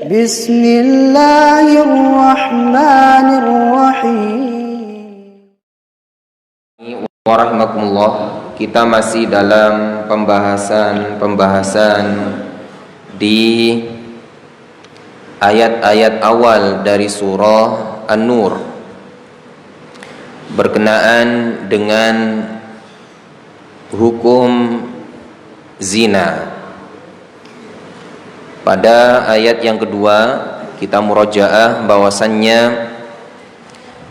Bismillahirrahmanirrahim. Warahmatullah. Kita masih dalam pembahasan di ayat-ayat awal dari surah An-Nur berkenaan dengan hukum zina. Pada ayat yang kedua kita murojaah bahwasannya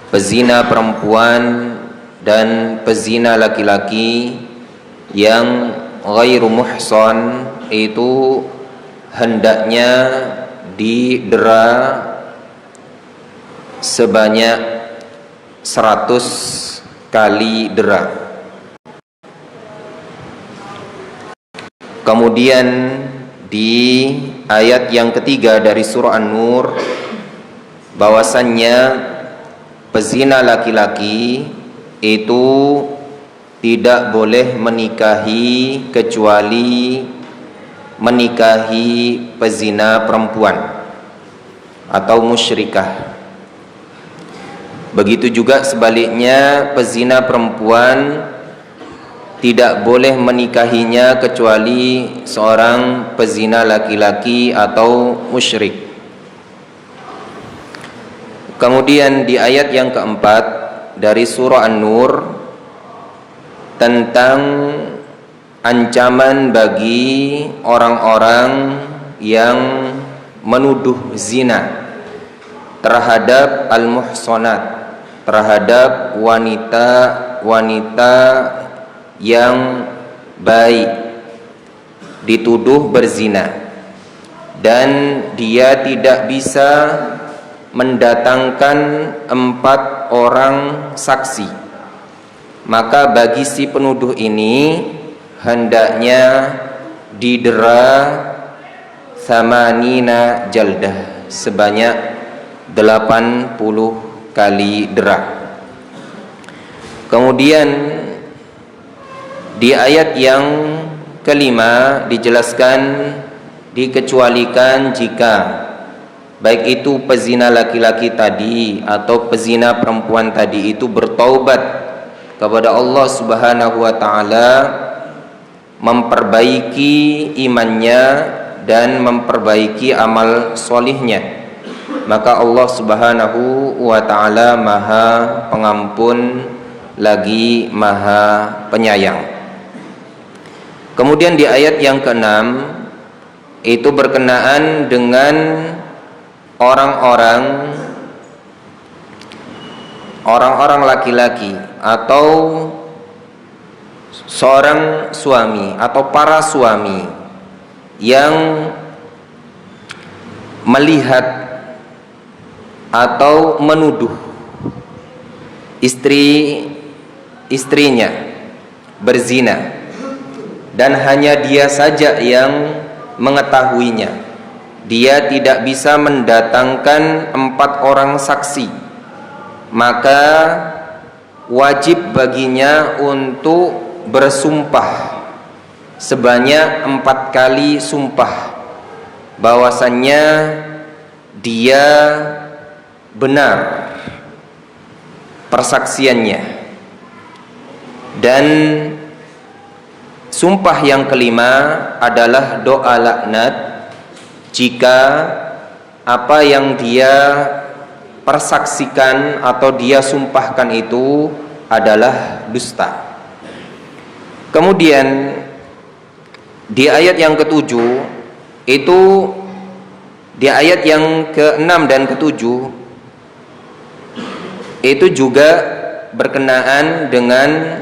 pezina perempuan dan pezina laki-laki yang ghairu muhsan itu hendaknya didera sebanyak 100 kali dera. Kemudian di ayat yang ketiga dari surah An-Nur bahwasannya pezina laki-laki itu tidak boleh menikahi kecuali menikahi pezina perempuan atau musyrikah. Begitu juga sebaliknya pezina perempuan tidak boleh menikahinya kecuali seorang pezina laki-laki atau musyrik. Kemudian di ayat yang keempat dari surah An-Nur tentang ancaman bagi orang-orang yang menuduh zina terhadap al-muhsanat, terhadap wanita-wanita yang baik dituduh berzina dan dia tidak bisa mendatangkan 4 orang saksi, maka bagi si penuduh ini hendaknya didera samanina jaldah sebanyak 80 kali dera. Kemudian di ayat yang kelima dijelaskan dikecualikan jika baik itu pezina laki-laki tadi atau pezina perempuan tadi itu bertaubat kepada Allah Subhanahu wa taala, memperbaiki imannya dan memperbaiki amal solihnya, maka Allah Subhanahu wa taala Maha Pengampun lagi Maha Penyayang. Kemudian di ayat yang ke-6 itu berkenaan dengan orang-orang laki-laki atau seorang suami atau para suami yang melihat atau menuduh istrinya berzina dan hanya dia saja yang mengetahuinya. Dia tidak bisa mendatangkan 4 orang saksi, maka wajib baginya untuk bersumpah sebanyak 4 kali sumpah bahwasannya dia benar persaksiannya. Dan sumpah yang kelima adalah doa laknat jika apa yang dia persaksikan atau dia sumpahkan itu adalah dusta. Kemudian di ayat yang ke-7 itu, di ayat yang ke-6 dan ke-7 itu juga berkenaan dengan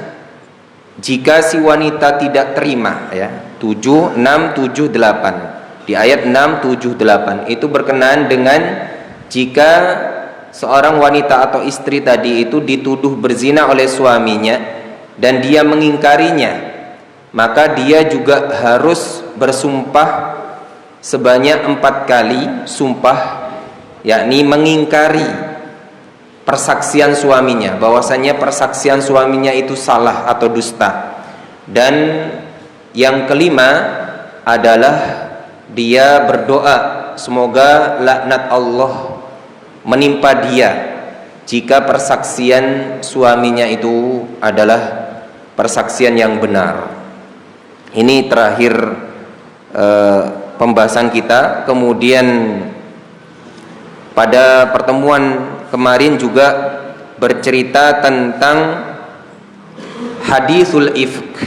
jika si wanita tidak terima, ya, 7, 6, 7, 8. Di ayat 6, 7, 8 itu berkenaan dengan jika seorang wanita atau istri tadi itu dituduh berzina oleh suaminya dan dia mengingkarinya, maka dia juga harus bersumpah sebanyak 4 kali sumpah, yakni mengingkari persaksian suaminya, bahwasanya persaksian suaminya itu salah atau dusta. Dan yang kelima adalah dia berdoa semoga laknat Allah menimpa dia jika persaksian suaminya itu adalah persaksian yang benar. Ini terakhir pembahasan kita. Kemudian pada pertemuan kemarin juga bercerita tentang hadisul ifk,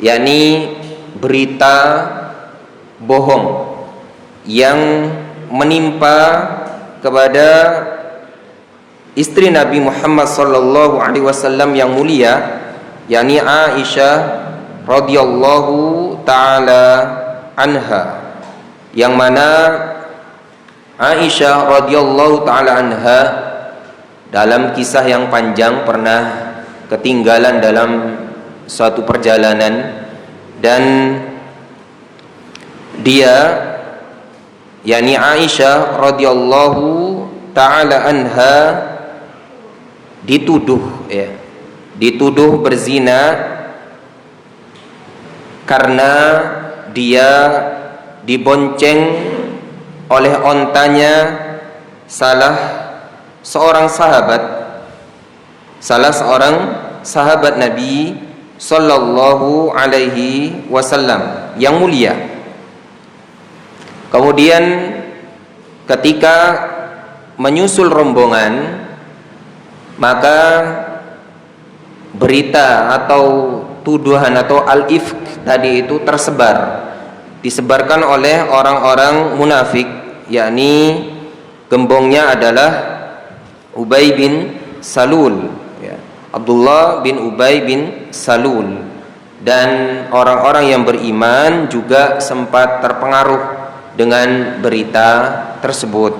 yakni berita bohong yang menimpa kepada istri Nabi Muhammad sallallahu alaihi wasallam yang mulia, yakni Aisyah radhiyallahu taala anha, yang mana Aisyah radhiyallahu taala anha dalam kisah yang panjang pernah ketinggalan dalam suatu perjalanan, dan dia, yakni Aisyah radhiyallahu taala anha, dituduh berzina karena dia dibonceng oleh ontanya salah seorang sahabat Nabi sallallahu alaihi wasallam yang mulia. Kemudian ketika menyusul rombongan, maka berita atau tuduhan atau al-ifk tadi itu disebarkan oleh orang-orang munafik, yakni gembongnya adalah Ubay bin Salul, ya, Abdullah bin Ubay bin Salul, dan orang-orang yang beriman juga sempat terpengaruh dengan berita tersebut.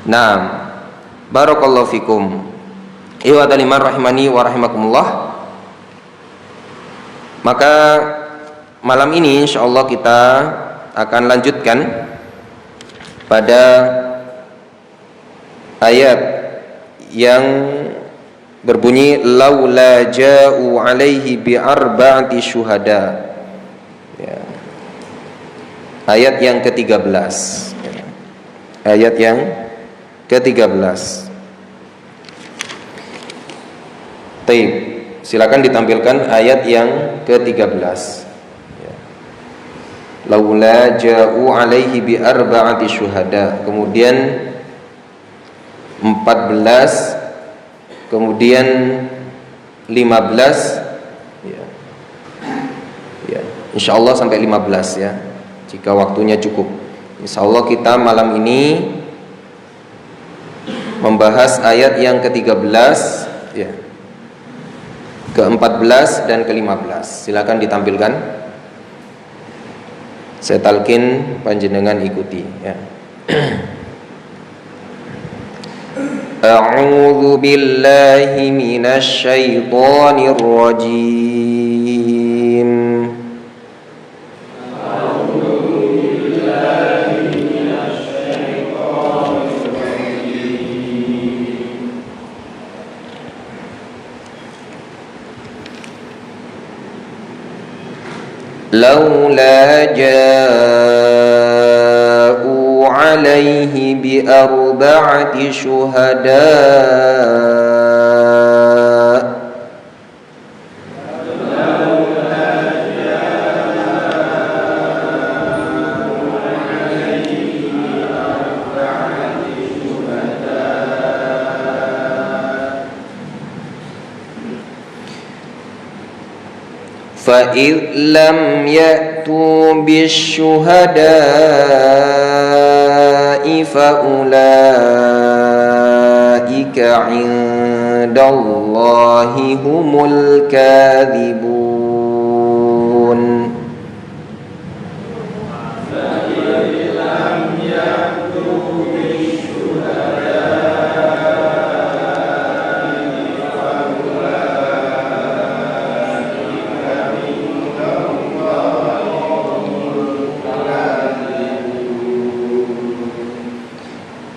Nah, barakallahu fikum. Ikhwatal iman rahimani wa rahimakumullah. Maka malam ini insyaallah kita akan lanjutkan pada ayat yang berbunyi laula ja'u alaihi bi arba'ati syuhada. Ya. Ayat yang ke-13. Ayat yang ke-13. Baik, silakan ditampilkan ayat yang ke-13. Ya. Laula ja'u alaihi bi arba'ati syuhada. Kemudian 14, kemudian 15, ya. Ya, insyaallah sampai 15 ya. Jika waktunya cukup. Insyaallah kita malam ini membahas ayat yang ke-13, ya, ke-14 dan ke-15. Silakan ditampilkan. Saya talqin, panjenengan ikuti ya. A'udzu billahi minasy syaithanir rajim. لولا جاءوا عليه بأربعة شهداء فإذ لم يأتوا بالشهداء فأولئك عند الله هم الكاذبون.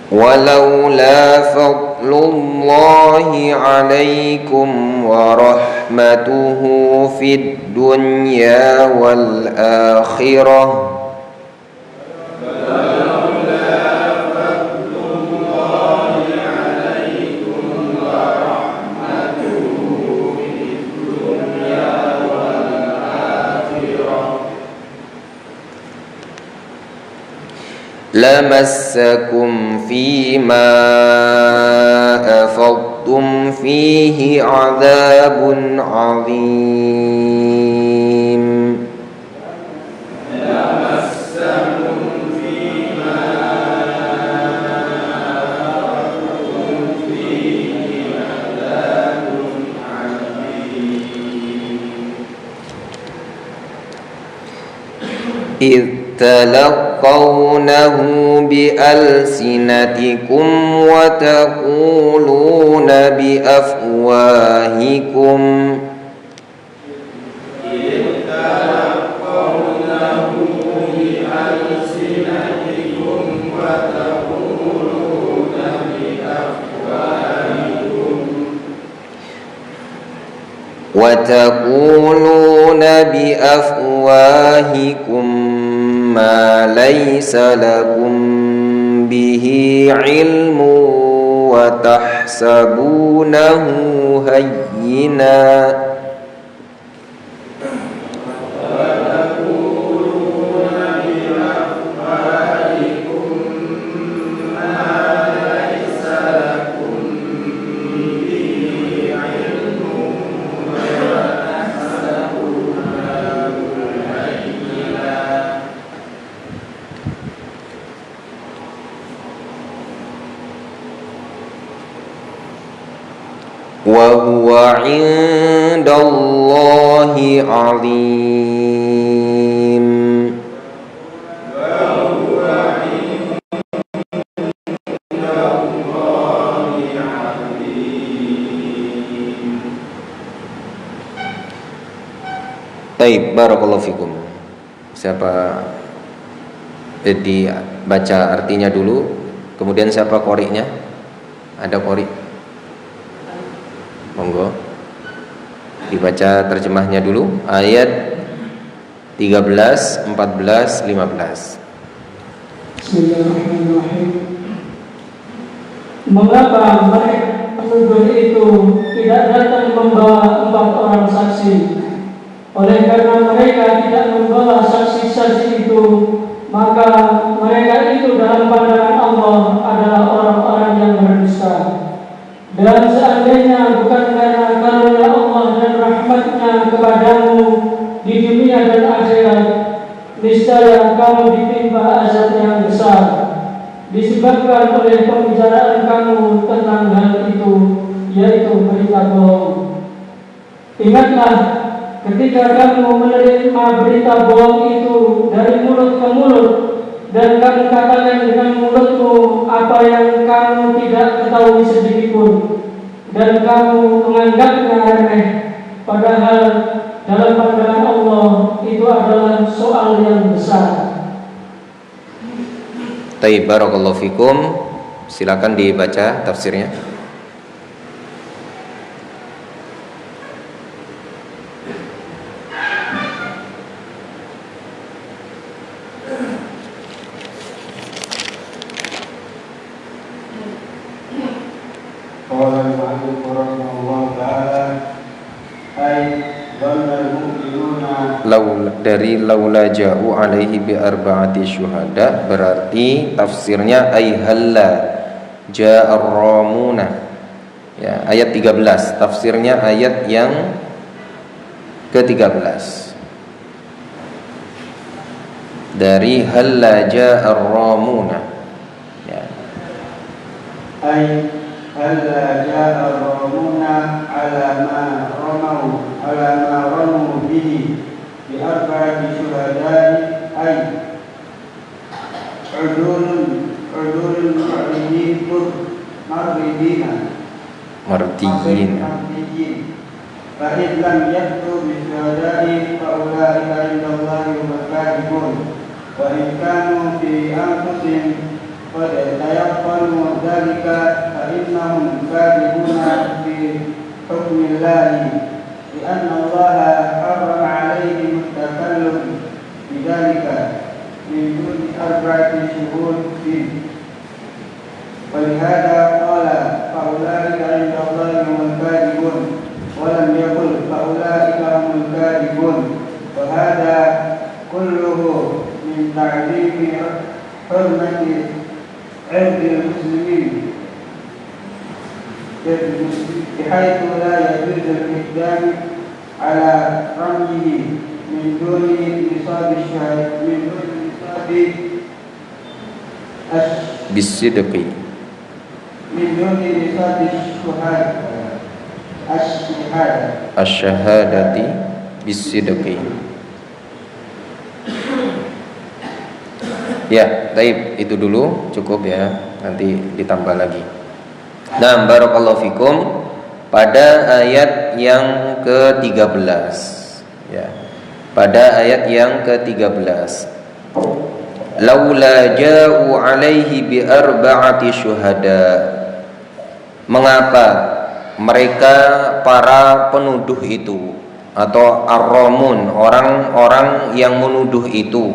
ولولا فضل الله عليكم ورحمته في الدنيا والآخرة lamassakum fima afadtum fihi adzabun adzim. إذ تلقونه بألسنتكم وتقولون بأفواهكم وتقولون بأفواهكم ما ليس لكم به علم وتحسبونه هينا وهو عند الله عظيم. Baik, barakallahu fikum. Siapa dibaca artinya dulu, kemudian siapa qori'nya? Ada qori'? Monggo dibaca terjemahnya dulu, ayat 13, 14, 15. Bismillahirrahmanirrahim. Mengapa mereka penuduh itu tidak datang membawa 4 orang saksi? Oleh karena mereka tidak membawa saksi-saksi itu, maka mereka itu dalam pandangan Allah adalah orang-orang yang berdusta. Dan seandainya bukan karena karunia Allah dan rahmatnya kepadamu di dunia dan akhirat, niscaya kamu ditimpa azab yang besar disebabkan oleh pembicaraan kamu tentang hal itu, yaitu berita bohong. Ingatlah ketika kamu menerima berita bohong itu dari mulut ke mulut, dan kamu katakan dengan mulutmu apa yang kamu tidak ketahui sedikitpun, dan kamu menganggapnya remeh, padahal dalam pandangan Allah itu adalah soal yang besar. Taib, barakallahu fikum. Silakan dibaca tafsirnya. Dari laula ja'u alaihi bi arba'ati syuhada, berarti tafsirnya ay halla ja'ar ramuna. Ya, ayat 13, tafsirnya ayat yang ke-13. Dari halla ja'ar ramuna. Ya. Ay halla ja'ar ramuna ala ma ramu bihi bi arba'ati syuhada'i ay udulun mardiyin fa in lam yatu bi syuhada'i fa ulaika indallahi humul kadhibun wa in kanu fi anfusihim qad tayaqqanu dzalika fa innahum kadhibuna fi hukmillahi لأن الله حرم عليهم التكلم بذلك من دون 4 شهور فيه ولهذا قال فأولئك عند الله هم الكاذبون ولم يقل فأولئك هم الكاذبون وهذا كله من تعظيم حرمة عرض المسلمين بحيث لا يجوز الإقدام على رميه من دون نصاب bisidqi من دون نصاب asyhadati bisidqi. Ya, baik, itu dulu cukup ya, nanti ditambah lagi. Nah, barakallahu fikum, pada ayat yang ke-13 ya. Pada ayat yang ke-13, laula ja'u alaihi bi arba'ati syuhada. Mengapa mereka para penuduh itu atau ar-ramun, orang-orang yang menuduh itu,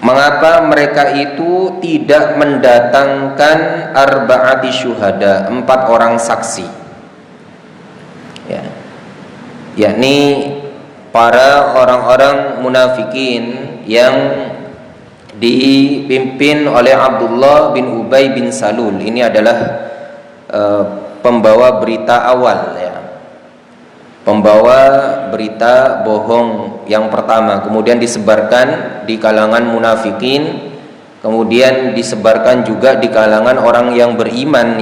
mengapa mereka itu tidak mendatangkan arba'ati syuhada, 4 orang saksi ya, yakni para orang-orang munafikin yang dipimpin oleh Abdullah bin Ubay bin Salul. Ini adalah pembawa berita awal ya, pembawa berita bohong yang pertama, kemudian disebarkan di kalangan munafikin, kemudian disebarkan juga di kalangan orang yang beriman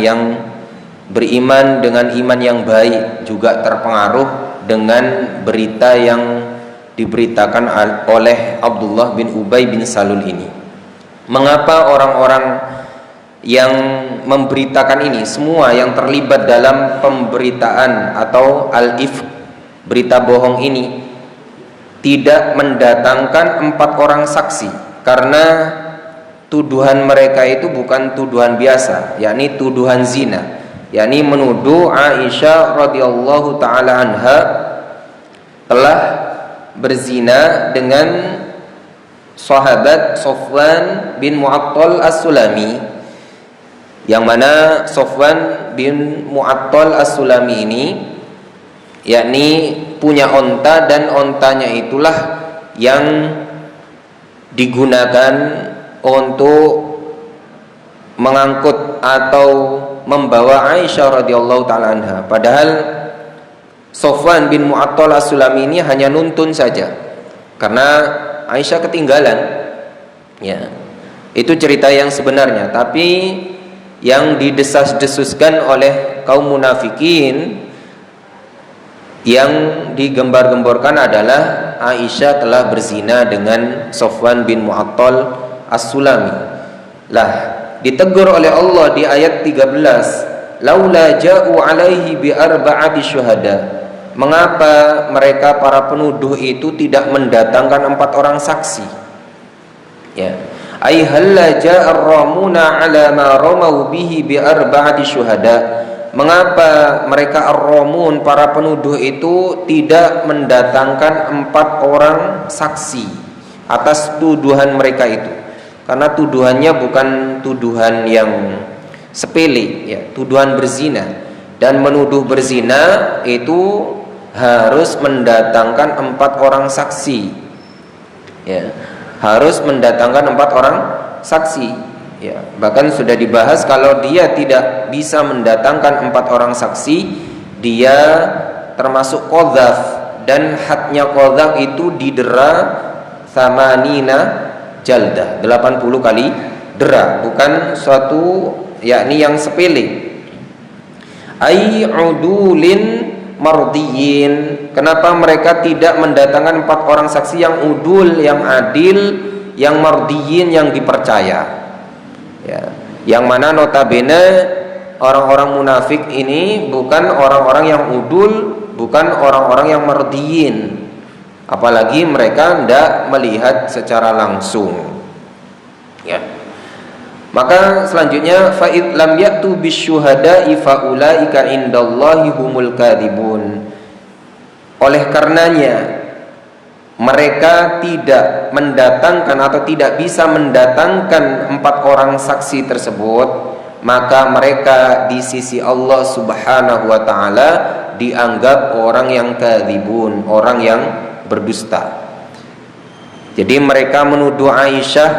dengan iman yang baik, juga terpengaruh dengan berita yang diberitakan oleh Abdullah bin Ubay bin Salul ini. Mengapa orang-orang yang memberitakan ini, semua yang terlibat dalam pemberitaan atau al-ifk, berita bohong ini, tidak mendatangkan 4 orang saksi? Karena tuduhan mereka itu bukan tuduhan biasa, yakni tuduhan zina, yakni menuduh Aisyah radhiyallahu taala anha telah berzina dengan sahabat Sofwan bin Mu'attal As-Sulami, yang mana Sofwan bin Mu'attal As-Sulami ini yakni punya onta, dan ontanya itulah yang digunakan untuk mengangkut atau membawa Aisyah radhiyallahu taala anha. Padahal Sofwan bin Mu'attal As-Sulami ini hanya nuntun saja karena Aisyah ketinggalan ya. Itu cerita yang sebenarnya, tapi yang didesas-desuskan oleh kaum munafikin, yang digembar-gemborkan adalah Aisyah telah berzina dengan Sofwan bin Mu'attal As-Sulami. Lah, ditegur oleh Allah di ayat 13, laula ja'u alaihi bi arba'ati syuhada. Mengapa mereka para penuduh itu tidak mendatangkan 4 orang saksi? Ya. Ai halla ja'a ar-ramuna ala ma ramau bihi bi arba'ati syuhada. Mengapa mereka ar-ramun, para penuduh itu, tidak mendatangkan 4 orang saksi atas tuduhan mereka itu? Karena tuduhannya bukan tuduhan yang sepele ya, tuduhan berzina, dan menuduh berzina itu harus mendatangkan 4 orang saksi ya, harus mendatangkan 4 orang saksi ya. Bahkan sudah dibahas, kalau dia tidak bisa mendatangkan 4 orang saksi, dia termasuk qadzaf, dan hadnya qadzaf itu didera thamanina jaldah, 80 kali dera, bukan suatu yakni yang sepele. Ai udulin mardiyin. Kenapa mereka tidak mendatangkan 4 orang saksi yang udul, yang adil, yang mardiyin, yang dipercaya ya, yang mana notabene orang-orang munafik ini bukan orang-orang yang udul, bukan orang-orang yang mardiyin, apalagi mereka tidak melihat secara langsung ya. Maka selanjutnya, fa id lam ya'tu bisyuhada'i fa ulaika indallahi humul kadhibun. Oleh karenanya mereka tidak mendatangkan atau tidak bisa mendatangkan 4 orang saksi tersebut, maka mereka di sisi Allah Subhanahu wa taala dianggap orang yang kadzibun, orang yang berdusta. Jadi mereka menuduh Aisyah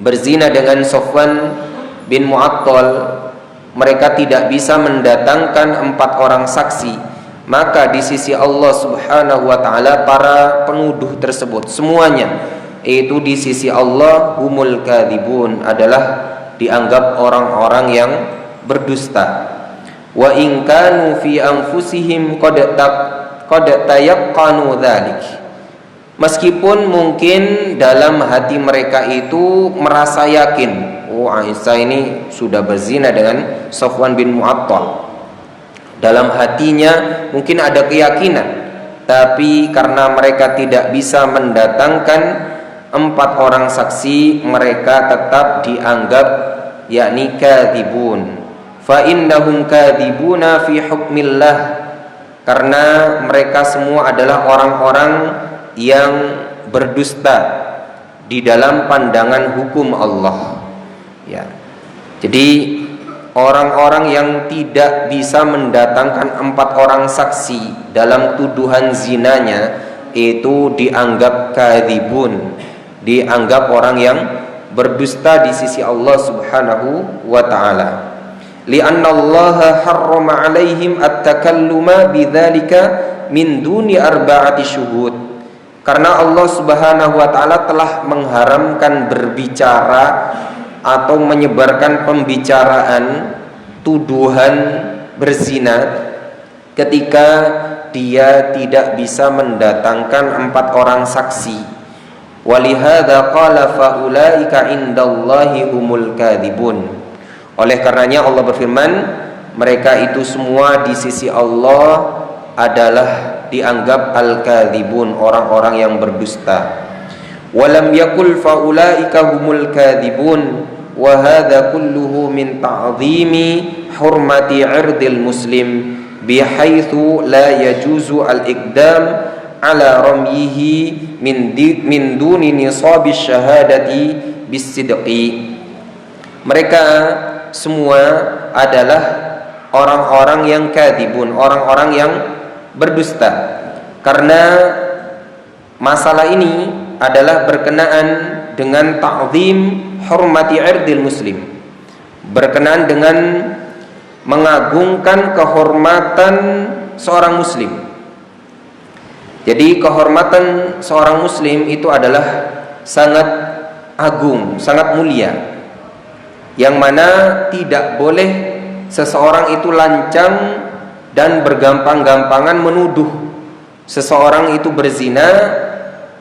berzina dengan Safwan bin Mu'attal. Mereka tidak bisa mendatangkan 4 orang saksi. Maka di sisi Allah subhanahu wa ta'ala para penuduh tersebut semuanya itu di sisi Allah humul kadhibun, adalah dianggap orang-orang yang berdusta. Wa in kanu fi anfusihim qad tayaqqanu dzalik. Meskipun mungkin dalam hati mereka itu merasa yakin, oh Aisyah ini sudah berzina dengan Safwan bin Mu'attal. Dalam hatinya mungkin ada keyakinan, tapi karena mereka tidak bisa mendatangkan 4 orang saksi, mereka tetap dianggap yakni kadzibun. Fa innahum kadzibuna fi hukmillah, karena mereka semua adalah orang-orang yang berdusta di dalam pandangan hukum Allah. Ya. Jadi orang-orang yang tidak bisa mendatangkan 4 orang saksi dalam tuduhan zinanya itu dianggap kadzibun, dianggap orang yang berdusta di sisi Allah subhanahu wa ta'ala. Li'anna Allah harrama alaihim at-takalluma bidzalika min duni arba'ati syuhud. Karena Allah subhanahu wa ta'ala telah mengharamkan berbicara atau menyebarkan pembicaraan tuduhan berzina ketika dia tidak bisa mendatangkan 4 orang saksi. Walihada qala faulaika indallahi humul kadhibun. Oleh karenanya Allah berfirman, mereka itu semua di sisi Allah adalah dianggap al-kadhibun, orang-orang yang berdusta. Walam yakul faulaika humul kadhibun wa hadza kulluhu min ta'zimi hurmati 'irdil muslim bihaitsu la yajuzu al-iqdam ala ramyihi min duni nisabi syahadati bisidqi. Mereka semua adalah orang-orang yang kadzibun, orang-orang yang berdusta, karena masalah ini adalah berkenaan dengan ta'zim hurmati 'irdil muslim, berkenaan dengan mengagungkan kehormatan seorang muslim. Jadi kehormatan seorang muslim itu adalah sangat agung, sangat mulia, yang mana tidak boleh seseorang itu lancang dan bergampang-gampangan menuduh seseorang itu berzina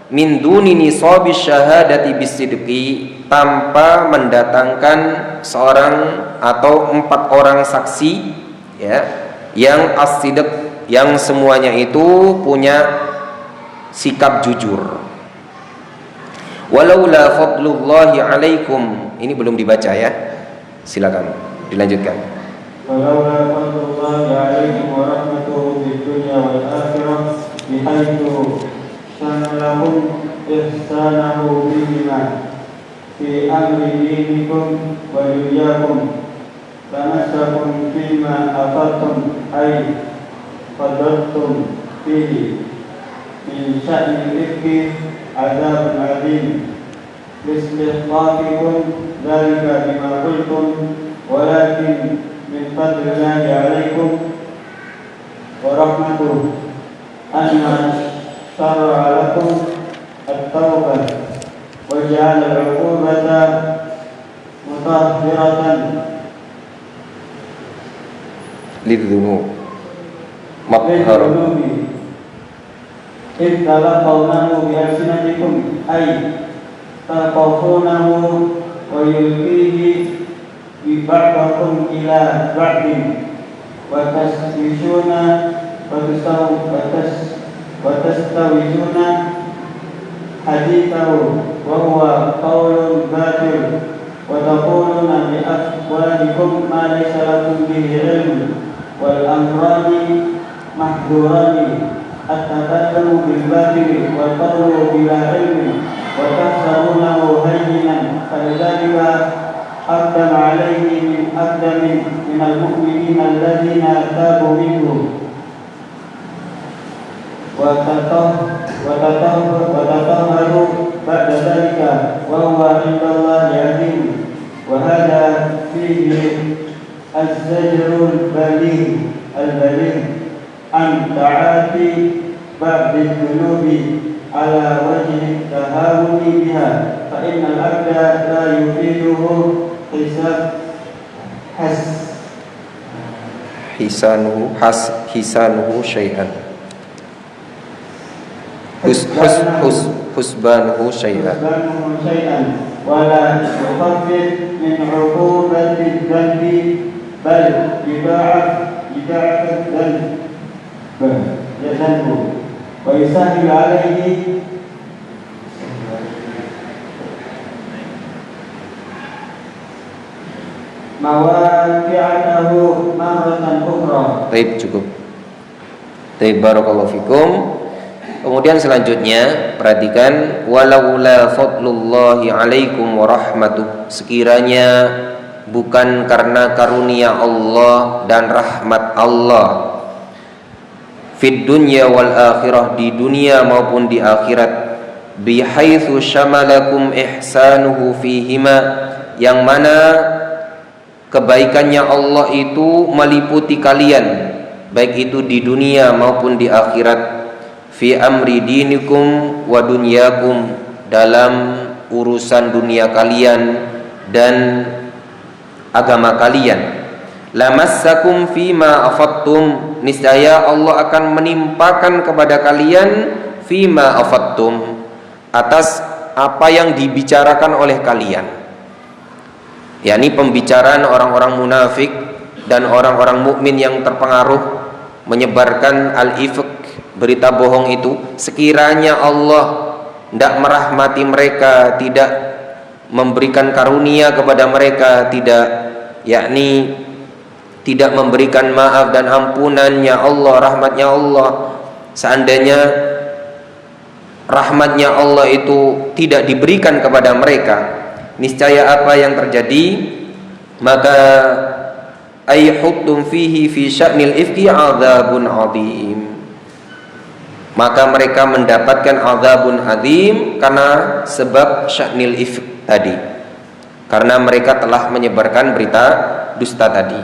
min duni nisabi syahadati bisidqi, tanpa mendatangkan seorang atau 4 orang saksi, ya, yang as-sidq, yang semuanya itu punya sikap jujur. Walaula fadlullahi alaikum, ini belum dibaca ya, silakan dilanjutkan. ولولا فضل الله عليكم ورحمته في الدنيا والآخرة بحيث شان لهم إحسانه بهما في أمر دينكم ودنياكم فمسكم فيما أفضتم أي فضلتم فيه من شأن الإفك عذاب عظيم لاستحقاقكم ذلك بما قلتم ولكن من فضل الله عليكم ورحمته أن شرع لكم التوبة وجعل العقوبة مطهرة للذنوب مطهرة إذ تلقونه بألسنتكم أي تلقونه ويلقيه بعضكم إلى بعض وتستوجون حديثه وهو قول باطل وتقولون بأفواهكم ما ليس لكم به علم والأمران محذوران التكلم بالباطل والقول بلا علم وتحسبونه هينا فلذلك أقدم عليه من أقدم من المؤمنين الذين تابوا منه وتطهروا فيه الزجر البليغ عن تعاطي بعض الذنوب على وجه التهاون بها، فإن العبد لا يفيده hisanuhu syai'an husbanuhu syai'an ولا يخفف من عقوبة الذنب بل يضاعف الذنب ويسهل عليه مواقعته مرة أخرى. Baik, cukup. Baik, barakallahu fikum. Kemudian selanjutnya perhatikan, walaula fadlullahi alaikum wa rahmatuh, sekiranya bukan karena karunia Allah dan rahmat Allah, fid dunya wal akhirah, di dunia maupun di akhirat, bihaitsu syamalakum ihsanuhu fihima, yang mana kebaikannya Allah itu meliputi kalian baik itu di dunia maupun di akhirat, fi amri dinikum wa dunyakum, dalam urusan dunia kalian dan agama kalian. Lamassakum fima afattum, niscaya Allah akan menimpakan kepada kalian fima afattum, atas apa yang dibicarakan oleh kalian, yakni pembicaraan orang-orang munafik dan orang-orang mukmin yang terpengaruh menyebarkan al-ifk, berita bohong itu. Sekiranya Allah tidak merahmati mereka, tidak memberikan karunia kepada mereka, yakni tidak memberikan maaf dan ampunannya Allah, rahmatnya Allah, seandainya rahmatnya Allah itu tidak diberikan kepada mereka, niscaya apa yang terjadi? Maka ayyuhtum fihi fi sya'nil ifki adzabun adzim, maka mereka mendapatkan adzabun adzim karena sebab sya'nil ifk tadi, karena mereka telah menyebarkan berita dusta tadi.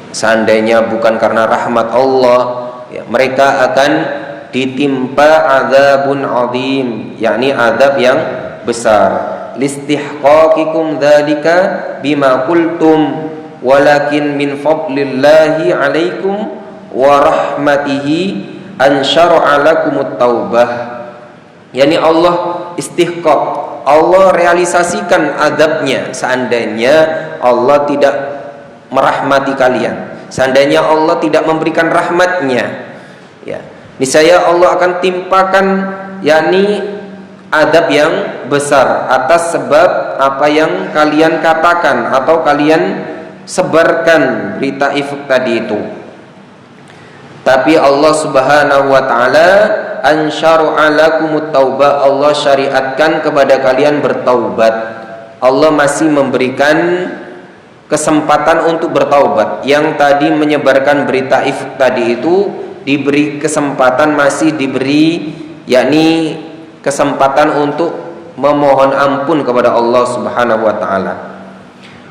Seandainya bukan karena rahmat Allah, mereka akan ditimpa adzabun adzim, yakni azab yang besar. Listihqaqikum dzalika bima qultum walakin min fadlillahi alaikum wa rahmatihi an syara'a lakumut taubah, yakni Allah istihqaq, Allah realisasikan azabnya seandainya Allah tidak merahmati kalian, seandainya Allah tidak memberikan rahmatnya, ya, niscaya Allah akan timpakan yakni azab yang besar atas sebab apa yang kalian katakan atau kalian sebarkan berita ifk tadi itu. Tapi Allah Subhanahu wa taala ansyara'a lakumut taubah, Allah syariatkan kepada kalian bertaubat. Allah masih memberikan kesempatan untuk bertaubat. Yang tadi menyebarkan berita ifk tadi itu diberi kesempatan, masih diberi yakni kesempatan untuk memohon ampun kepada Allah Subhanahu wa taala.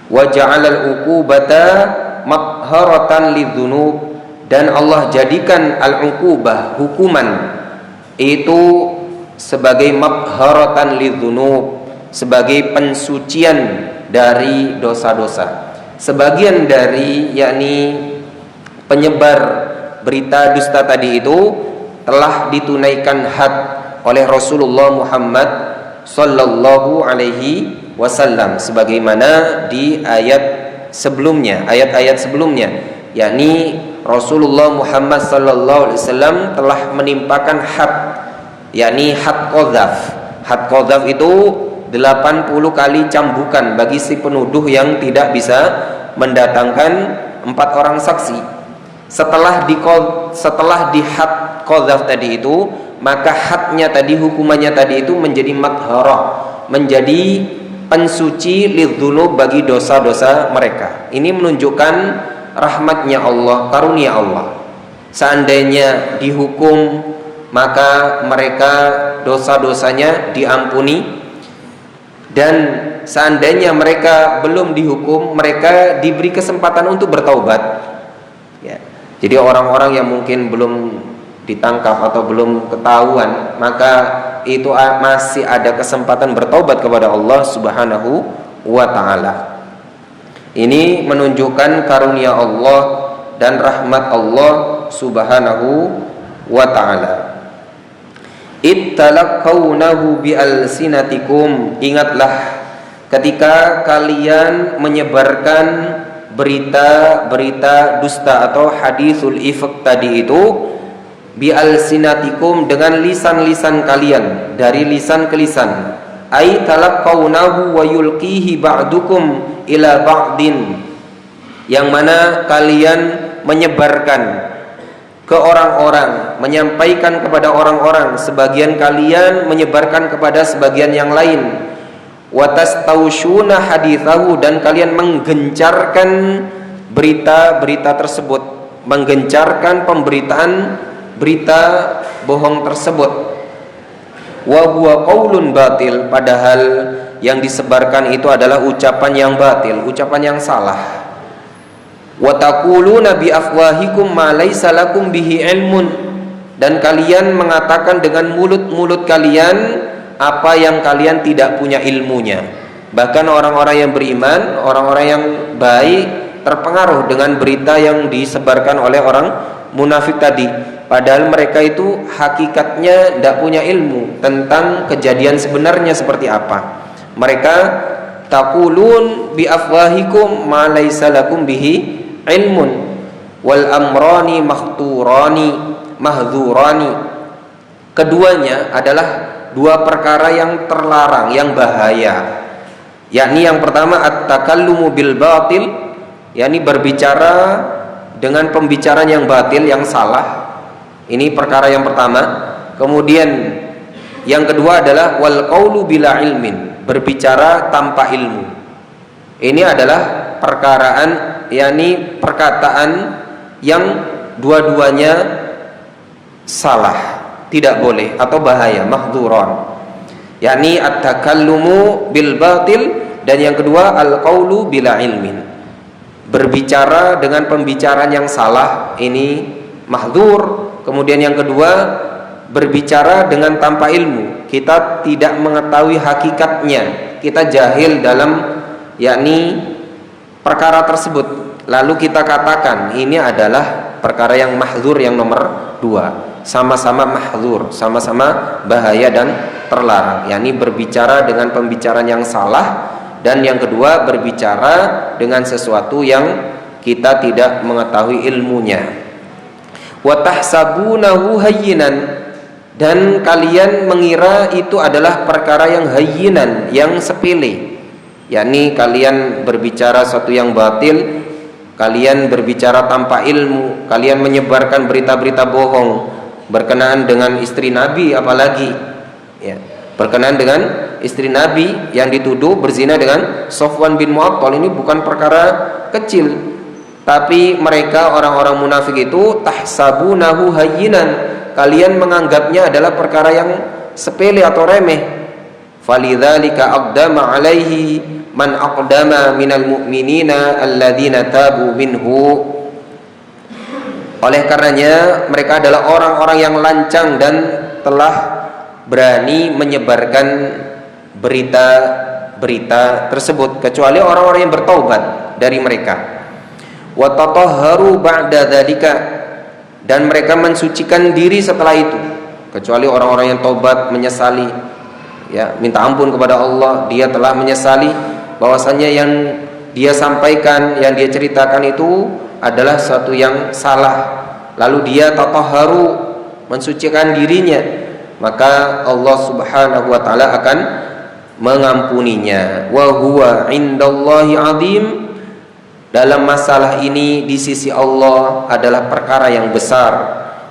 Wa ja'alal uqubata maqharatan lidzunub, dan Allah jadikan al-uqubah, hukuman itu sebagai maqharatan lidzunub, sebagai pensucian dari dosa-dosa. Sebagian dari yakni penyebar berita dusta tadi itu telah ditunaikan had oleh Rasulullah Muhammad sallallahu alaihi wasallam, sebagaimana di ayat-ayat sebelumnya, yakni Rasulullah Muhammad sallallahu alaihi wasallam telah menimpakan had, yakni had qadzaf. Had qadzaf itu 80 kali cambukan bagi si penuduh yang tidak bisa mendatangkan 4 orang saksi. Setelah di had qadzaf tadi itu, maka hadnya tadi, hukumannya tadi itu menjadi madharah, menjadi pensuci lidzunub, bagi dosa-dosa mereka. Ini menunjukkan rahmatnya Allah, karunia Allah. Seandainya dihukum, maka mereka dosa-dosanya diampuni dan seandainya mereka belum dihukum, mereka diberi kesempatan untuk bertaubat, ya. Jadi orang-orang yang mungkin belum ditangkap atau belum ketahuan, maka itu masih ada kesempatan bertaubat kepada Allah Subhanahu wa ta'ala. Ini menunjukkan karunia Allah dan rahmat Allah Subhanahu wa ta'ala. Ittalaqawnahu bi'alsinatikum. Ingatlah ketika kalian menyebarkan berita-berita dusta atau hadisul ifk tadi itu, bi'alsinatikum, dengan lisan-lisan kalian, dari lisan ke lisan. Ai talaqawnahu wa yulqihi ba'dukum ila ba'din, yang mana kalian menyebarkan ke orang-orang, menyampaikan kepada orang-orang, sebagian kalian menyebarkan kepada sebagian yang lain. Wa tastaushuna hadithahu, dan kalian menggencarkan berita-berita tersebut, menggencarkan pemberitaan berita bohong tersebut. Wa huwa qaulun batil, padahal yang disebarkan itu adalah ucapan yang batil, ucapan yang salah. Wa taquluna bi afwahikum ma laysa lakum bihi ilmun, dan kalian mengatakan dengan mulut-mulut kalian apa yang kalian tidak punya ilmunya. Bahkan orang-orang yang beriman, orang-orang yang baik terpengaruh dengan berita yang disebarkan oleh orang munafik tadi, padahal mereka itu hakikatnya tidak punya ilmu tentang kejadian sebenarnya seperti apa. Mereka taqulun bi afwahikum ma laysa lakum bihi ilmun wal amrani mahdhurani. Keduanya adalah dua perkara yang terlarang, yang bahaya. Yakni yang pertama at-takallumu bil batil, yakni berbicara dengan pembicaraan yang batil, yang salah. Ini perkara yang pertama. Kemudian yang kedua adalah wal qaulu bila ilmin, berbicara tanpa ilmu. Ini adalah yakni perkataan yang dua-duanya salah, tidak boleh atau bahaya, mahdzuran. Yakni at-takallumu bil batil, dan yang kedua al-qaulu bila ilmin, berbicara dengan pembicaraan yang salah, ini mahdzur. Kemudian yang kedua, berbicara dengan tanpa ilmu, kita tidak mengetahui hakikatnya, kita jahil dalam yakni perkara tersebut, lalu kita katakan ini adalah perkara yang mahdzur, yang nomor dua. Sama-sama mahdzur, sama-sama bahaya dan terlarang, yakni berbicara dengan pembicaraan yang salah, dan yang kedua berbicara dengan sesuatu yang kita tidak mengetahui ilmunya. Wa tahsabunahu hayyinan, dan kalian mengira itu adalah perkara yang hayyinan, yang sepele. Yakni kalian berbicara sesuatu yang batil, kalian berbicara tanpa ilmu, kalian menyebarkan berita-berita bohong berkenaan dengan istri Nabi, apalagi ya, berkenaan dengan istri Nabi yang dituduh berzina dengan Sofwan bin Mu'attal. Ini bukan perkara kecil, tapi mereka orang-orang munafik itu tahsabunahu hayyinan, kalian menganggapnya adalah perkara yang sepele atau remeh. Falidzalika aqdama alaihi man aqdama minal mu'minina alladzina tabu minhu. Oleh karenanya mereka adalah orang-orang yang lancang dan telah berani menyebarkan berita-berita tersebut, kecuali orang-orang yang bertaubat dari mereka. Wa tatahharu ba'da dzalika, dan mereka mensucikan diri setelah itu, kecuali orang-orang yang taubat, menyesali, ya, minta ampun kepada Allah, dia telah menyesali bahwasanya yang dia sampaikan, yang dia ceritakan itu adalah sesuatu yang salah, lalu dia tatahharu, mensucikan dirinya, maka Allah Subhanahu wa taala akan mengampuninya. Wa huwa indallahi azim, dalam masalah ini di sisi Allah adalah perkara yang besar.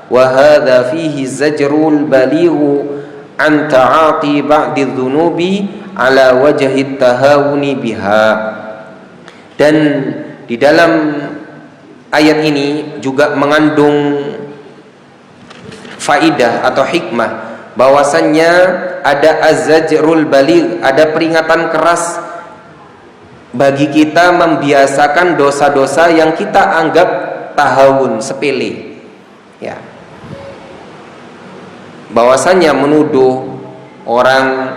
Wa hadza fihi zajrul balighu an ta'ati ba'di dzunubi ala wajhi tahawuni biha. Dan di dalam ayat ini juga mengandung faidah atau hikmah, bahwasannya ada az-zajrul baligh, ada peringatan keras bagi kita membiasakan dosa-dosa yang kita anggap tahawun, sepele. Ya. Bahwasanya menuduh orang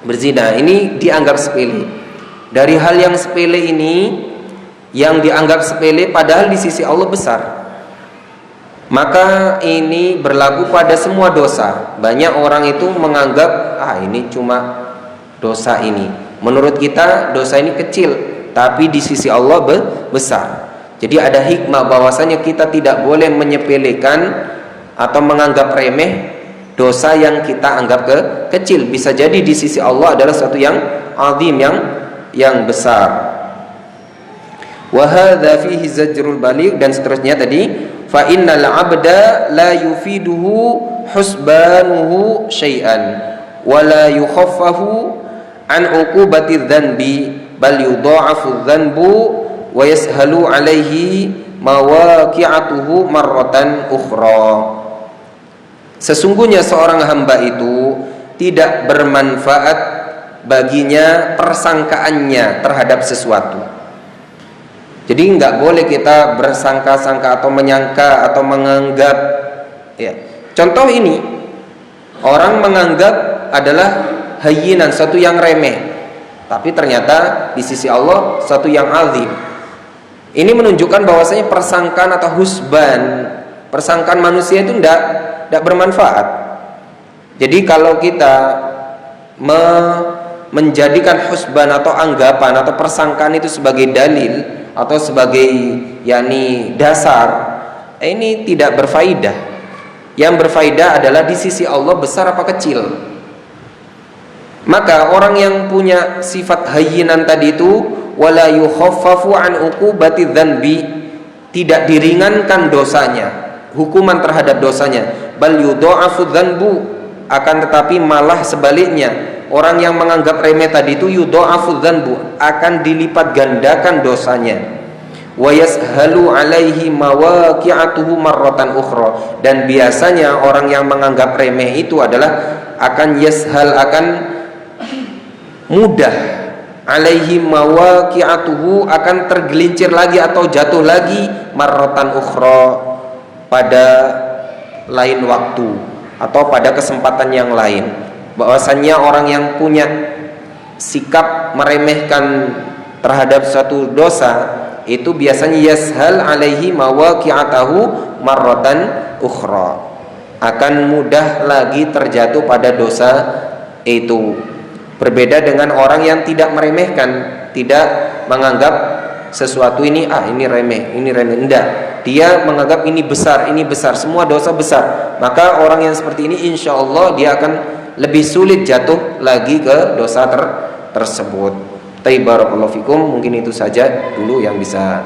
berzina ini dianggap sepele. Dari hal yang sepele ini, yang dianggap sepele padahal di sisi Allah besar. Maka ini berlaku pada semua dosa. Banyak orang itu menganggap ini cuma dosa ini. Menurut kita dosa ini kecil, tapi di sisi Allah besar. Jadi ada hikmah bahwasanya kita tidak boleh menyepelekan atau menganggap remeh dosa yang kita anggap kecil. Bisa jadi di sisi Allah adalah suatu yang azim, yang besar. Wa hadza fihi zajrul baligh, dan seterusnya tadi, fa innal 'abda la yufiduhu husbanuhu syai'an wa la yukhaffafu an uqubati dzanbi bal yudha'afu dzanbu wa yashalu 'alaihi mawaqi'atuhu marratan ukhra. Sesungguhnya seorang hamba itu tidak bermanfaat baginya persangkaannya terhadap sesuatu. Jadi nggak boleh kita bersangka-sangka atau menyangka atau menganggap. Ya. Contoh ini, orang menganggap adalah hayyinan, satu yang remeh, tapi ternyata di sisi Allah satu yang azim. Ini menunjukkan bahwasanya persangkaan atau husban, persangkaan manusia itu tidak bermanfaat. Jadi kalau kita menjadikan husban atau anggapan atau persangkaan itu sebagai dalil atau sebagai dasar, ini tidak berfaedah. Yang berfaedah adalah di sisi Allah besar apa kecil. Maka orang yang punya sifat hayyinan tadi itu wala yukhaffafu an uqubati dzanbi, tidak diringankan dosanya, hukuman terhadap dosanya, bal yudha'afu dzanbu, akan tetapi malah sebaliknya, orang yang menganggap remeh tadi itu yudha'afu dzanbu, akan dilipat gandakan dosanya. Wa yashalu 'alaihi mawaqi'atuhu marratan ukhra, dan biasanya orang yang menganggap remeh itu adalah akan mudah, 'alaihi mawaqi'atuhu, akan tergelincir lagi atau jatuh lagi, marratan ukhra, pada lain waktu atau pada kesempatan yang lain. Bahwasannya orang yang punya sikap meremehkan terhadap suatu dosa itu biasanya yashal alaihi mawaqi'atahu marratan ukhra, akan mudah lagi terjatuh pada dosa itu. Berbeda dengan orang yang tidak meremehkan, tidak menganggap sesuatu ini remeh, enggak. Dia menganggap ini besar, semua dosa besar. Maka orang yang seperti ini insya Allah dia akan lebih sulit jatuh lagi ke dosa tersebut. Barakallahu fikum. Mungkin itu saja dulu yang bisa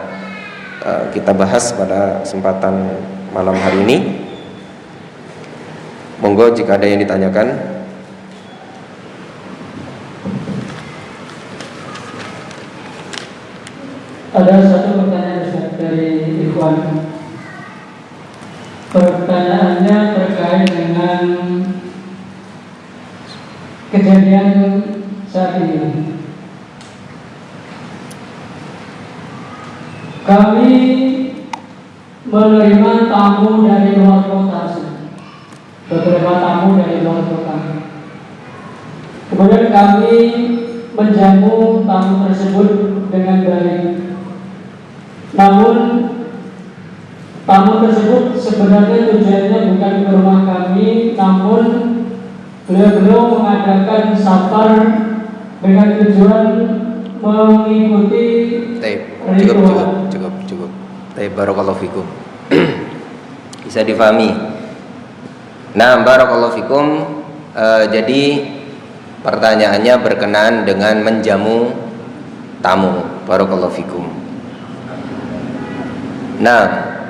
kita bahas pada kesempatan malam hari ini. Monggo jika ada yang ditanyakan. Ada satu pertanyaan Ustaz dari Ikhwan. Pertanyaannya terkait dengan kejadian saat ini. Kami menerima tamu dari luar kota, beberapa tamu dari luar kota. Kemudian kami menjamu tamu tersebut dengan baik. Namun tamu tersebut sebenarnya tujuannya bukan ke rumah kami, namun beliau mengadakan safar dengan tujuan mengikuti ritual. Cukup. Barakallahu fikum. Bisa difahami. Nah, barakallahu fikum. Jadi pertanyaannya berkenaan dengan menjamu tamu. Barakallahu fikum. Nah,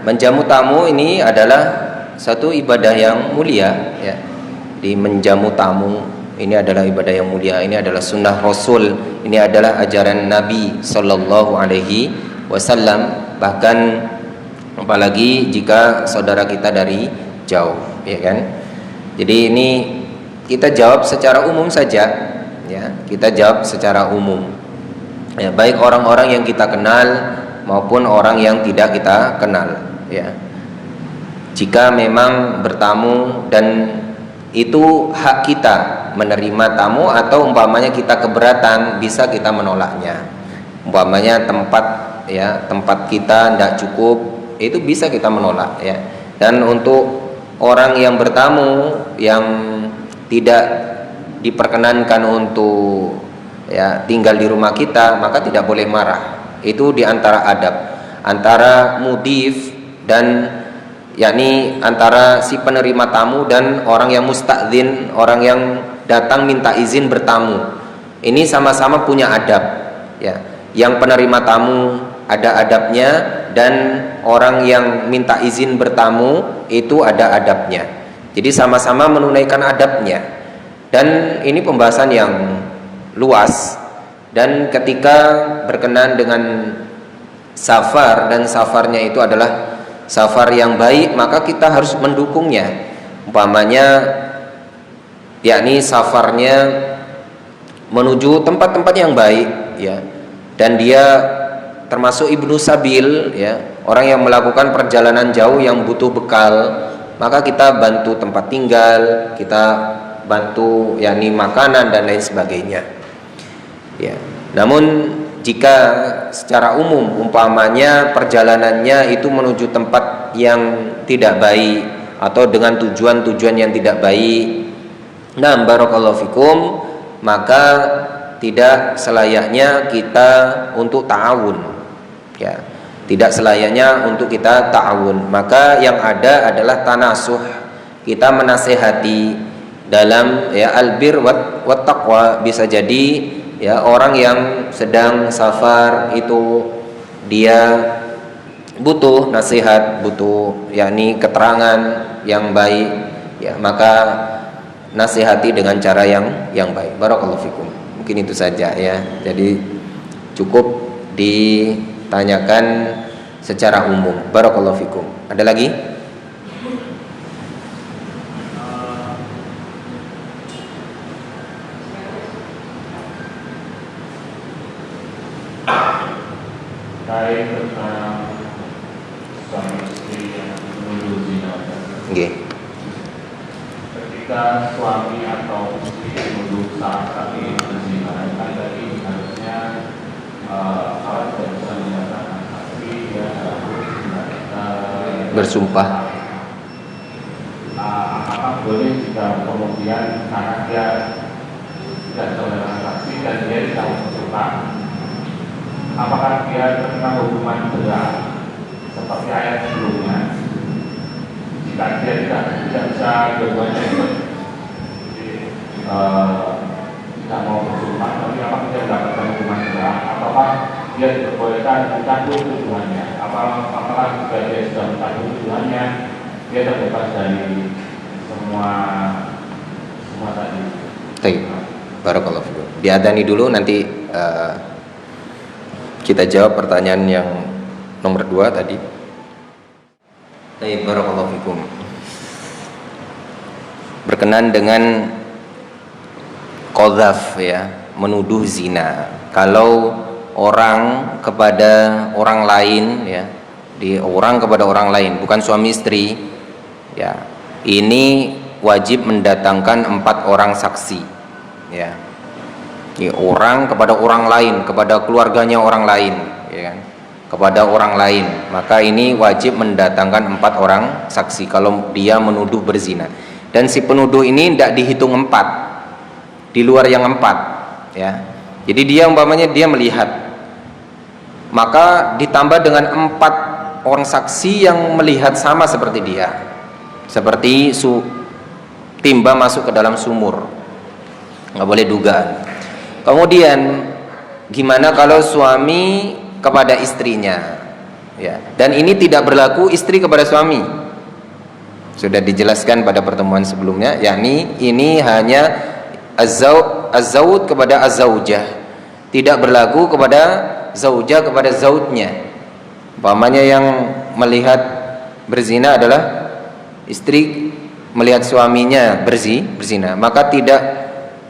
menjamu tamu ini adalah satu ibadah yang mulia, ya. Di menjamu tamu ini adalah ibadah yang mulia. Ini adalah sunnah Rasul. Ini adalah ajaran Nabi Sallallahu Alaihi Wasallam. Bahkan apalagi jika saudara kita dari jauh, ya kan. Jadi ini kita jawab secara umum saja, ya. Kita jawab secara umum. Ya, baik orang-orang yang kita kenal maupun orang yang tidak kita kenal, ya. Jika memang bertamu dan itu hak kita menerima tamu, atau umpamanya kita keberatan, bisa kita menolaknya. Umpamanya tempat kita tidak cukup, itu bisa kita menolak, ya. Dan untuk orang yang bertamu yang tidak diperkenankan untuk tinggal di rumah kita, maka tidak boleh marah. Itu di antara adab antara mudif dan yakni antara si penerima tamu dan orang yang musta'dzin, orang yang datang minta izin bertamu. Ini sama-sama punya adab, ya. Yang penerima tamu ada adabnya, dan orang yang minta izin bertamu itu ada adabnya. Jadi sama-sama menunaikan adabnya. Dan ini pembahasan yang luas, dan ketika berkenan dengan safar dan safarnya itu adalah safar yang baik, maka kita harus mendukungnya. Umpamanya yakni safarnya menuju tempat-tempat yang baik, ya, dan dia termasuk ibnu sabil, ya, orang yang melakukan perjalanan jauh yang butuh bekal, maka kita bantu tempat tinggal, kita bantu yakni makanan dan lain sebagainya, ya. Namun jika secara umum umpamanya perjalanannya itu menuju tempat yang tidak baik atau dengan tujuan-tujuan yang tidak baik, nah barakallahu fikum, maka tidak selayaknya kita untuk ta'awun, ya. Tidak selayaknya untuk kita ta'awun. Maka yang ada adalah tanasuh, kita menasehati dalam albir wat taqwa. Bisa jadi orang yang sedang safar itu dia butuh nasihat, butuh yakni keterangan yang baik, ya, maka nasihati dengan cara yang baik. Barakallahu fikum. Mungkin itu saja, ya. Jadi cukup ditanyakan secara umum. Barakallahu fikum. Ada lagi? Terkait tentang suami istri yang menuduh zina. Ketika suami atau istri menuduh saksi berzina, kan tadi harusnya kalau tidak bisa menyatakan saksi, dia harus bersumpah. Apakah boleh jika kemudian karena dia tidak menyatakan saksi dan dia tidak bersumpah, apakah dia terkena hukuman berat seperti ayat sebelumnya? Jika dia tidak bisa dua-duanya ikut, tidak mau bersumpah, tapi apakah dia mendapatkan hukuman berat, ataukah dia diperbolehkan mencabut tuduhannya? Apakah jika dia sudah mencabut tuduhannya, dia terbebas dari semua tadi? Baik, barakallahu fikum. Diadani dulu, nanti kita jawab pertanyaan yang nomor 2 tadi. Baik, barakallahu fikum. Berkenan dengan qadzaf, ya, menuduh zina. Kalau orang kepada orang lain, ya, orang kepada orang lain, bukan suami istri, ya, ini wajib mendatangkan 4 orang saksi, ya. Orang kepada orang lain, kepada keluarganya orang lain, ya kan? Kepada orang lain, maka ini wajib mendatangkan 4 orang saksi kalau dia menuduh berzina. Dan si penuduh ini tidak dihitung 4, di luar yang 4, ya. Jadi dia umpamanya dia melihat, maka ditambah dengan 4 orang saksi yang melihat sama seperti dia, seperti timba masuk ke dalam sumur, nggak boleh dugaan. Kemudian gimana kalau suami kepada istrinya, ya, dan ini tidak berlaku istri kepada suami, sudah dijelaskan pada pertemuan sebelumnya, yakni ini hanya az-zawj kepada az-zawjah, tidak berlaku kepada zaujah kepada zaujnya. Umpamanya yang melihat berzina adalah istri melihat suaminya berzina, maka tidak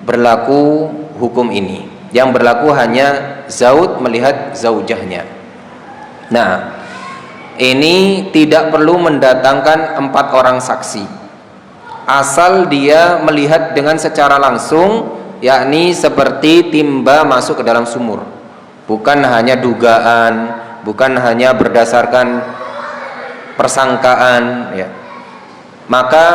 berlaku hukum ini. Yang berlaku hanya zaud melihat zaujahnya. Nah, ini tidak perlu mendatangkan 4 orang saksi, asal dia melihat dengan secara langsung, yakni seperti timba masuk ke dalam sumur, bukan hanya dugaan, bukan hanya berdasarkan persangkaan, ya. Maka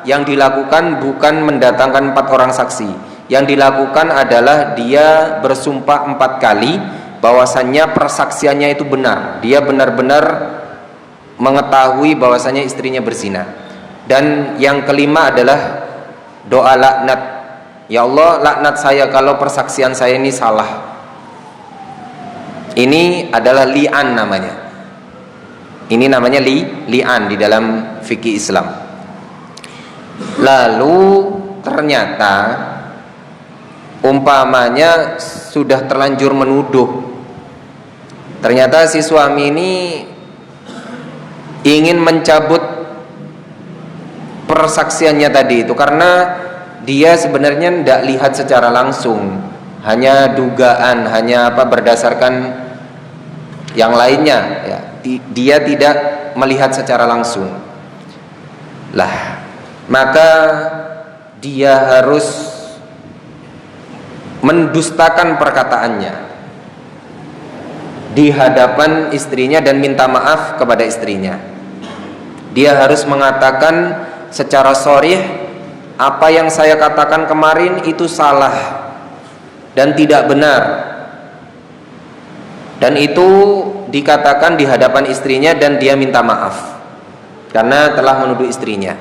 yang dilakukan bukan mendatangkan 4 orang saksi. Yang dilakukan adalah dia bersumpah 4 kali bahwasannya persaksiannya itu benar. Dia benar-benar mengetahui bahwasannya istrinya berzina. Dan yang kelima adalah doa laknat. Ya Allah, laknat saya kalau persaksian saya ini salah. Ini adalah li'an namanya. Ini namanya li'an di dalam fikih Islam. Lalu ternyata umpamanya sudah terlanjur menuduh, ternyata si suami ini ingin mencabut persaksiannya tadi itu karena dia sebenarnya tidak lihat secara langsung, hanya dugaan, hanya berdasarkan yang lainnya, ya. Dia tidak melihat secara langsung. Lah, maka dia harus mendustakan perkataannya di hadapan istrinya dan minta maaf kepada istrinya. Dia harus mengatakan secara sharih, apa yang saya katakan kemarin itu salah dan tidak benar. Dan itu dikatakan di hadapan istrinya dan dia minta maaf karena telah menuduh istrinya.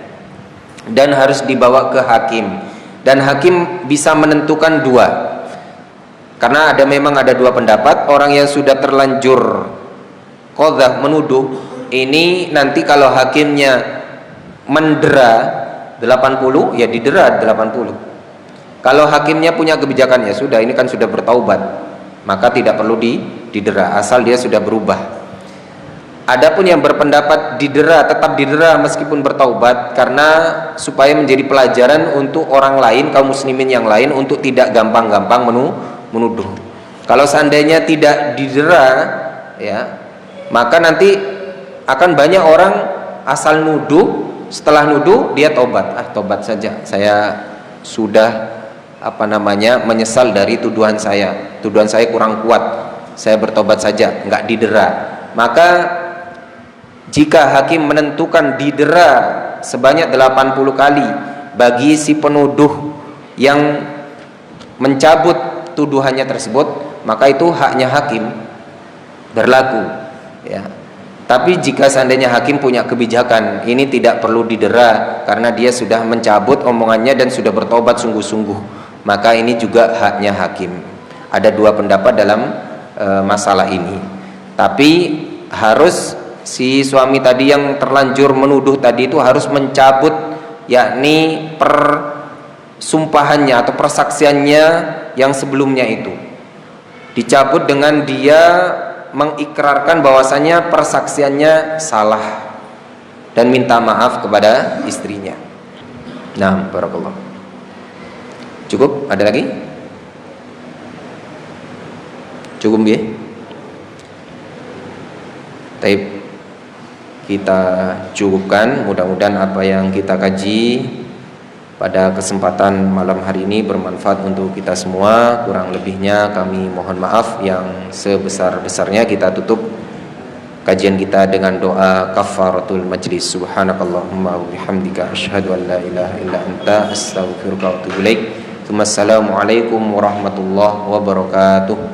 Dan harus dibawa ke hakim. Dan hakim bisa menentukan 2. Karena memang ada 2 pendapat. Orang yang sudah terlanjur qadhaf, menuduh, ini nanti kalau hakimnya mendera 80, ya didera 80. Kalau hakimnya punya kebijakan, ya sudah, ini kan sudah bertaubat, maka tidak perlu didera, asal dia sudah berubah. Adapun yang berpendapat didera, tetap didera meskipun bertaubat, karena supaya menjadi pelajaran untuk orang lain, kaum muslimin yang lain, untuk tidak gampang-gampang menuduh. Kalau seandainya tidak didera, ya, maka nanti akan banyak orang asal nuduh, setelah nuduh dia tobat. Tobat saja, saya sudah menyesal dari tuduhan saya kurang kuat, saya bertobat saja, nggak didera. Maka jika hakim menentukan didera sebanyak 80 kali bagi si penuduh yang mencabut tuduhannya tersebut, maka itu haknya hakim berlaku, ya. Tapi jika seandainya hakim punya kebijakan ini tidak perlu didera karena dia sudah mencabut omongannya dan sudah bertobat sungguh-sungguh, maka ini juga haknya hakim. Ada 2 pendapat dalam masalah ini. Tapi harus si suami tadi yang terlanjur menuduh tadi itu harus mencabut, yakni persumpahannya atau persaksiannya yang sebelumnya itu dicabut dengan dia mengikrarkan bahwasanya persaksiannya salah dan minta maaf kepada istrinya. Nah, barakallah. Cukup? Ada lagi? Cukup ya? Taib, kita cukupkan. Mudah-mudahan apa yang kita kaji pada kesempatan malam hari ini bermanfaat untuk kita semua. Kurang lebihnya kami mohon maaf yang sebesar-besarnya. Kita tutup kajian kita dengan doa kafaratul majlis. Subhanakallahumma wa bihamdika asyhadu an la ilaha illa anta astaghfiruka wa atubu ilaik. Assalamualaikum warahmatullahi wabarakatuh.